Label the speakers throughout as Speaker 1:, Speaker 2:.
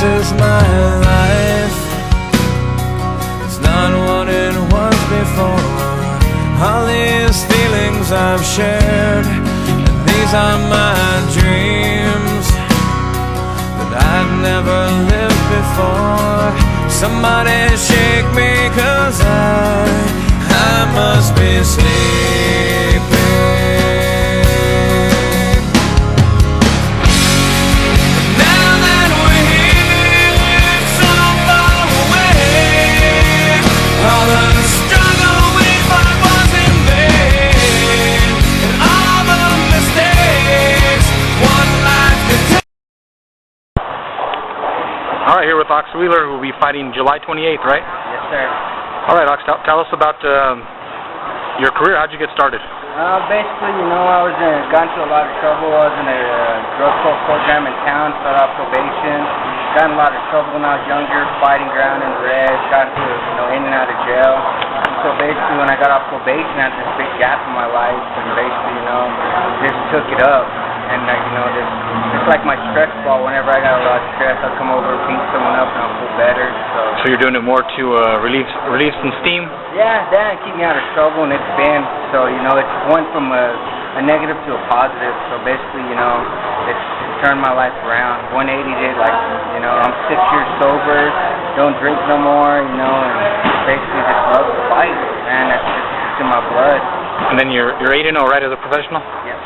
Speaker 1: is my life. It's not what it was before. All these feelings I've shared, and these are my dreams that I've never lived before. Somebody shake me, 'cause I must be sleeping. Now that we're here, it's so far away. All the struggle we fought was in vain, and all the mistakes one life could take.
Speaker 2: All right, here with Ox Wheeler, who will be fighting July 28th, right?
Speaker 3: Yes, sir.
Speaker 2: All right, Ox, tell us about your career. How'd you get started?
Speaker 3: Basically, I got into a lot of trouble. I was in a drug court program in town, started off probation. Got in a lot of trouble when I was younger, fighting ground in the red, got into, in and out of jail. So basically, when I got off probation, I had this big gap in my life, and basically, just took it up. And it's like my stress ball. Whenever I got a lot of stress, I'll come over and beat someone up, and I'll feel better.
Speaker 2: So you're doing it more to relieve some steam?
Speaker 3: Yeah, that keep me out of trouble, and it's been so. It's went from a negative to a positive. So basically, it's turned my life around. 180 did. I'm 6 years sober, don't drink no more. And basically just love to fight. Man, that's just in my blood.
Speaker 2: And then you're 8-0, right, as a professional?
Speaker 3: Yes.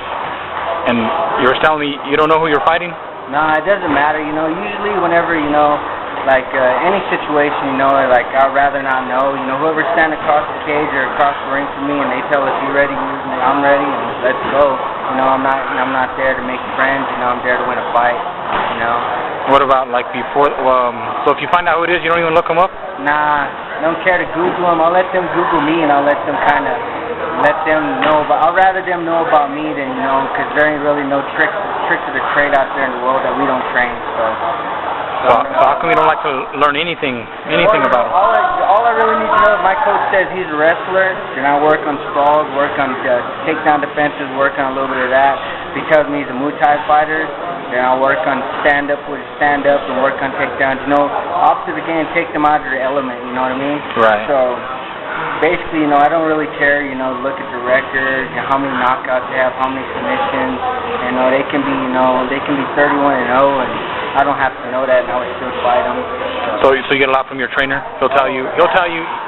Speaker 2: And you were telling me you don't know who you're fighting?
Speaker 3: Nah, it doesn't matter. Usually whenever, any situation, I'd rather not know. Whoever's standing across the cage or across the ring from me and they tell us, you ready, I'm ready, and let's go. I'm not there to make friends, I'm there to win a fight,
Speaker 2: What about, before, so if you find out who it is, you don't even look them up?
Speaker 3: Nah, I don't care to Google them. I'll let them Google me, and I'll let them I'd rather them know about me than, because there ain't really no tricks of the trade out there in the world that we don't train, so
Speaker 2: how come you don't like to learn anything about him?
Speaker 3: All I really need to know, if my coach says he's a wrestler, then I work on sprawls, work on takedown defenses, work on a little bit of that. If he tells me he's a Muay Thai fighter, then I'll work on stand up and work on takedowns. Opposite the game, take them out of their element, you know what I mean?
Speaker 2: Right.
Speaker 3: So basically, I don't really care, look at the record, how many knockouts they have, how many submissions. They can be 31-0, and I don't have to know that, and I would still fight them.
Speaker 2: So you get a lot from your trainer? He'll tell you.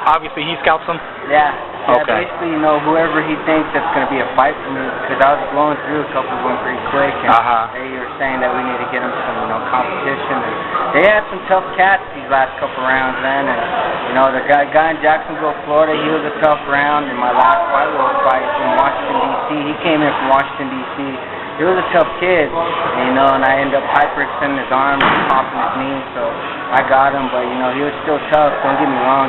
Speaker 2: Obviously, he scouts them.
Speaker 3: Yeah.
Speaker 2: Okay.
Speaker 3: Basically, whoever he thinks that's going to be a fight for me, because I was blowing through a couple of them pretty quick, and they were saying that we need to get them some, competition. And they had some tough cats these last couple rounds, man. And the guy in Jacksonville, Florida, he was a tough round. And my last fight from Washington D.C., he came in from Washington D.C. He was a tough kid, and I ended up hyperextending his arm and popping his knee, so I got him. But he was still tough. Don't get me wrong,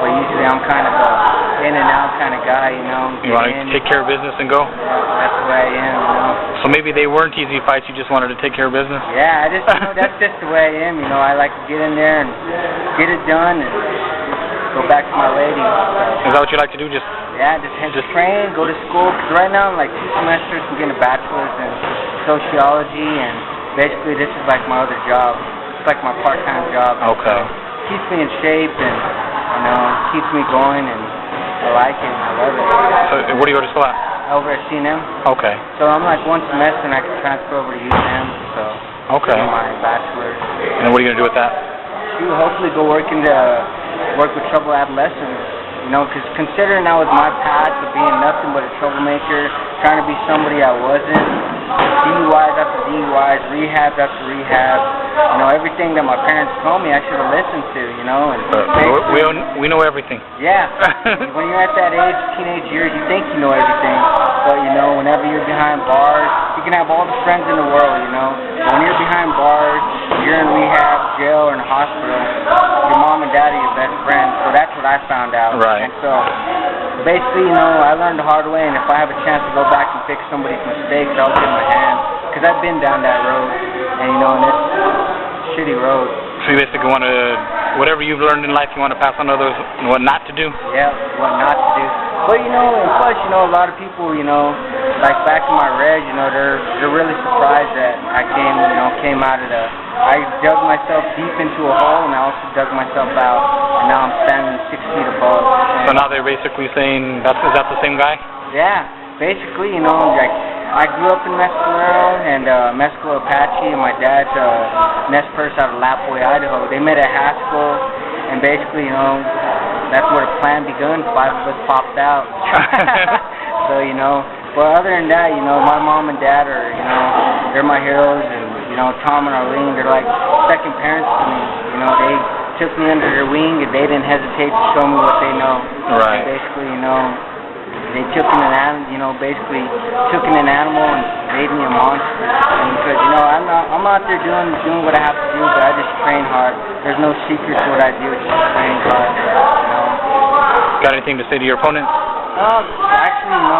Speaker 3: But usually I'm kind of a in and out kind of guy,
Speaker 2: You want to take care of business and go?
Speaker 3: Yeah, that's the way I am,
Speaker 2: So maybe they weren't easy fights. You just wanted to take care of business.
Speaker 3: Yeah, that's just the way I am. I like to get in there and get it done and go back to my lady. So.
Speaker 2: Is that what you like to do? Just
Speaker 3: train, go to school. Because right now I'm 2 semesters and getting a bachelor's in sociology, and basically this is like my other job. It's like my part-time job.
Speaker 2: Okay.
Speaker 3: So keeps me in shape and keeps me going, and I like it and I love it.
Speaker 2: So where do you go to school at?
Speaker 3: Over at C&M.
Speaker 2: Okay.
Speaker 3: So I'm 1 semester and I can transfer over to UM. So
Speaker 2: okay.
Speaker 3: Get my bachelor's.
Speaker 2: And then what are you gonna do with that?
Speaker 3: Hopefully go work with troubled adolescents. Because considering that was my path of being nothing but a troublemaker, trying to be somebody I wasn't, DUIs after DUIs, rehabs after rehabs, everything that my parents told me I should have listened to, and
Speaker 2: we know everything.
Speaker 3: Yeah. When you're at that age, teenage years, you think you know everything, but whenever you're behind bars, you can have all the friends in the world, but when you're behind bars, you're in rehab, jail, or in a hospital, your mom and dad are your best friends. So that's what I found out.
Speaker 2: Right.
Speaker 3: And so basically, I learned the hard way, and if I have a chance to go back and fix somebody's mistakes, I'll give them a hand. Because I've been down that road, and and it's a shitty road.
Speaker 2: So you basically want to, whatever you've learned in life, you want to pass on to others, what not to do?
Speaker 3: Yeah, what not to do. But and plus, a lot of people, like back in my reg, you know, they're really surprised that I came out of I dug myself deep into a hole, and I also dug myself out, and now I'm standing 6 feet above.
Speaker 2: So now they're basically saying, is that the same guy?
Speaker 3: Yeah, basically, you know, like, I grew up in Mescalero and Mescalero Apache, and my dad's nest purse out of Lapway, Idaho. They met at Haskell, and basically, you know, that's where the plan begun. 5 of us popped out. So, you know, but other than that, you know, my mom and dad are, you know, they're my heroes, and, you know, Tom and Arlene, they're like second parents to me. You know, they took me under their wing, and they didn't hesitate to show me what they know.
Speaker 2: Right.
Speaker 3: And basically, you know, they took in an animal, you know, basically took in an animal and made me a monster. And because, you know, I'm out there doing what I have to do, but I just train hard. There's no secret to what I do. It's just train hard. You know.
Speaker 2: Got anything to say to your opponent?
Speaker 3: Actually, no.